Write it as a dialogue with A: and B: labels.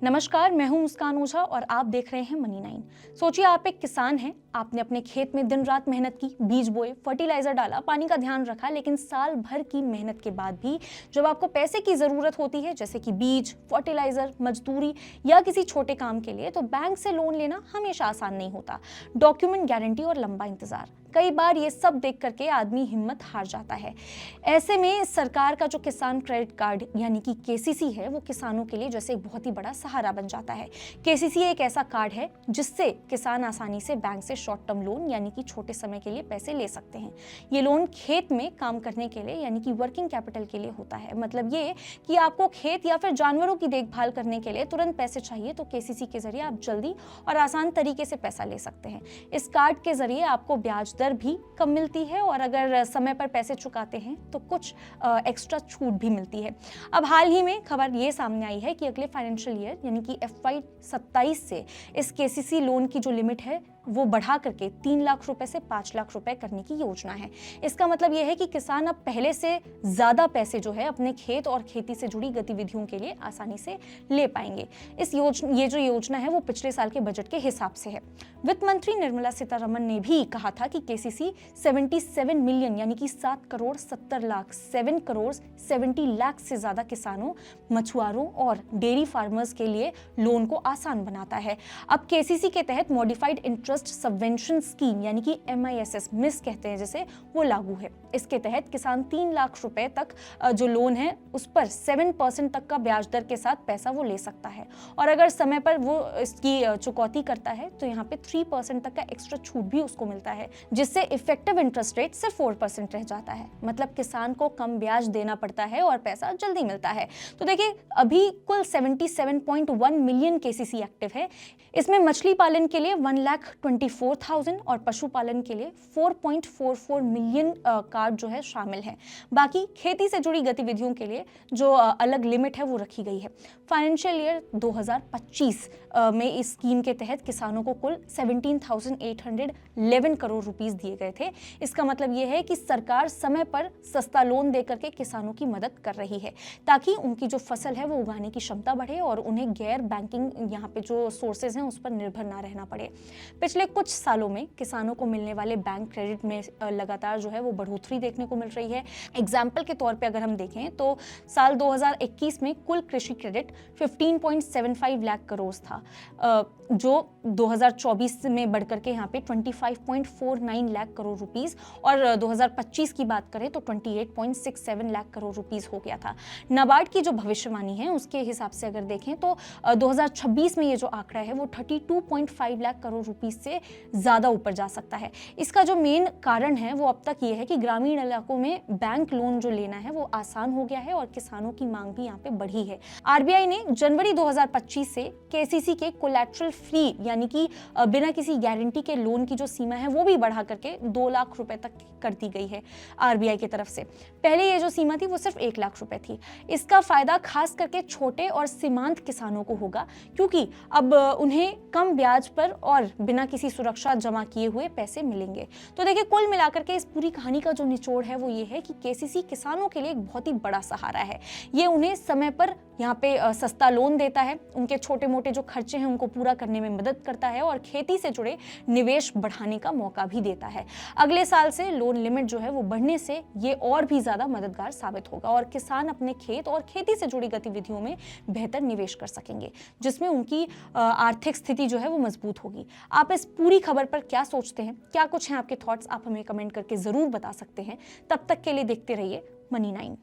A: नमस्कार, मैं हूं मुस्कान ओझा और आप देख रहे हैं मनी 9। सोचिए आप एक किसान हैं, आपने अपने खेत में दिन रात मेहनत की, बीज बोए, फर्टिलाइजर डाला, पानी का ध्यान रखा, लेकिन साल भर की मेहनत के बाद भी जब आपको पैसे की जरूरत होती है, जैसे कि बीज, फर्टिलाइजर, मजदूरी या किसी छोटे काम के लिए, तो बैंक से लोन लेना हमेशा आसान नहीं होता। डॉक्यूमेंट गारंटी और लंबा इंतजार, कई बार ये सब देख करके आदमी हिम्मत हार जाता है। ऐसे में सरकार का जो किसान क्रेडिट कार्ड यानी कि केसीसी है, वो किसानों के लिए जैसे एक बहुत ही बड़ा सहारा बन जाता है। केसीसी एक ऐसा कार्ड है जिससे किसान आसानी से बैंक से शॉर्ट टर्म लोन यानी कि छोटे समय के लिए पैसे ले सकते हैं। ये लोन खेत में काम करने के लिए यानी कि वर्किंग कैपिटल के लिए होता है। मतलब ये कि आपको खेत या फिर जानवरों की देखभाल करने के लिए तुरंत पैसे चाहिए तो केसीसी के जरिए आप जल्दी और आसान तरीके से पैसा ले सकते हैं। इस कार्ड के जरिए आपको ब्याज दर भी कम मिलती है और अगर समय पर पैसे चुकाते हैं तो कुछ एक्स्ट्रा छूट भी मिलती है। अब हाल ही में खबर ये सामने आई है कि अगले फाइनेंशियल ईयर यानी कि FY 27 से इस केसीसी लोन की जो लिमिट है वो बढ़ा करके 3 लाख रुपए से 5 लाख रुपए करने की योजना है। इसका मतलब यह है कि किसान अब पहले से ज्यादा पैसे जो है अपने खेत और खेती से जुड़ी गतिविधियों के लिए आसानी से ले पाएंगे। ये जो योजना है वो पिछले साल के बजट के हिसाब से है। वित्त मंत्री निर्मला सीतारमण ने भी कहा था कि केसीसी 77 मिलियन यानी कि 7 करोड़ 70 लाख 7 करोड़ 70 लाख से ज्यादा किसानों, मछुआरों और डेयरी फार्मर्स के लिए लोन को आसान बनाता है। अब केसीसी के तहत मॉडिफाइड इंटरेस्ट सबवेंशन स्कीम यानी कि MISS कहते हैं जैसे, वो लागू है। इसके तहत किसान 3 लाख रुपए तक जो लोन है उस पर 7% तक का ब्याज दर के साथ पैसा वो ले सकता है और अगर समय पर वो इसकी चुकौती करता है तो यहाँ पे 3% तक का एक्स्ट्रा छूट भी उसको मिलता है, जिससे इफेक्टिव इंटरेस्ट रेट सिर्फ 4% रह जाता है। मतलब किसान को कम ब्याज देना पड़ता है और पैसा जल्दी मिलता है। तो देखिए अभी कुल 77.1 मिलियन केसीसी एक्टिव है। इसमें मछली पालन के लिए 1,24,000 और पशुपालन के लिए 4.44 मिलियन कार्ड जो है शामिल है। बाकी खेती से जुड़ी गतिविधियों के लिए जो अलग लिमिट है वो रखी गई है। फाइनेंशियल ईयर 2025 में इस स्कीम के तहत किसानों को कुल 17,811 करोड़ रुपीस दिए गए थे। इसका मतलब ये है कि सरकार समय पर सस्ता लोन देकर के किसानों की मदद कर रही है ताकि उनकी जो फसल है वो उगाने की क्षमता बढ़े और उन्हें गैर बैंकिंग यहाँ पे जो सोर्सेज हैं उस पर निर्भर ना रहना पड़े। पिछले कुछ सालों में किसानों को मिलने वाले बैंक क्रेडिट में लगातार जो है वो बढ़ोतरी देखने को मिल रही है। एग्जाम्पल के तौर पे अगर हम देखें तो साल 2021 में कुल कृषि क्रेडिट 15.75 लाख करोड़ था, जो 2024 में बढ़कर के यहाँ पे 25.49 लाख करोड़ रुपीस और 2025 की बात करें तो 28.67 लाख करोड़ रुपीस हो गया था। नाबार्ड की जो भविष्यवाणी है उसके हिसाब से अगर देखें तो 2026 में ये जो आंकड़ा है वो 32.5 लाख करोड़ रुपीस से ज्यादा ऊपर जा सकता है। इसका जो मेन कारण है वो अब तक ये है कि ग्रामीण इलाकों में बैंक लोन जो लेना है वो आसान हो गया है और किसानों की मांग भी यहाँ पे बढ़ी है। RBI ने जनवरी 2025 से केसीसी के कोलैटरल फ्री यानी कि बिना किसी गारंटी के लोन की जो सीमा है वो भी बढ़ा करके 2 लाख रुपए तक कर दी गई है RBI की तरफ से। पहले ये जो सीमा थी वो सिर्फ 1 लाख रुपए थी। इसका फायदा खास करके छोटे और सीमांत किसानों को होगा क्योंकि अब उन्हें कम ब्याज पर और बिना किसी सुरक्षा जमा किए हुए पैसे मिलेंगे। तो देखिए कुल मिलाकर के इस पूरी कहानी का जो निचोड़ है वो ये है कि केसीसी किसानों के लिए एक बहुत ही बड़ा सहारा है। ये उन्हें समय पर यहाँ पे सस्ता लोन देता है, उनके छोटे मोटे जो खर्चे हैं उनको पूरा करने में मदद करता है और खेती से जुड़े निवेश बढ़ाने का मौका भी देता है। अगले साल से लोन लिमिट जो है वो बढ़ने से ये और भी ज्यादा मददगार साबित होगा और किसान अपने खेत और खेती से जुड़ी गतिविधियों में बेहतर निवेश कर सकेंगे, जिसमें उनकी आर्थिक स्थिति जो है वो मजबूत होगी। आप इस पूरी खबर पर क्या सोचते हैं, क्या कुछ हैं आपके थॉट्स, आप हमें कमेंट करके जरूर बता सकते हैं। तब तक के लिए देखते रहिए मनी 9।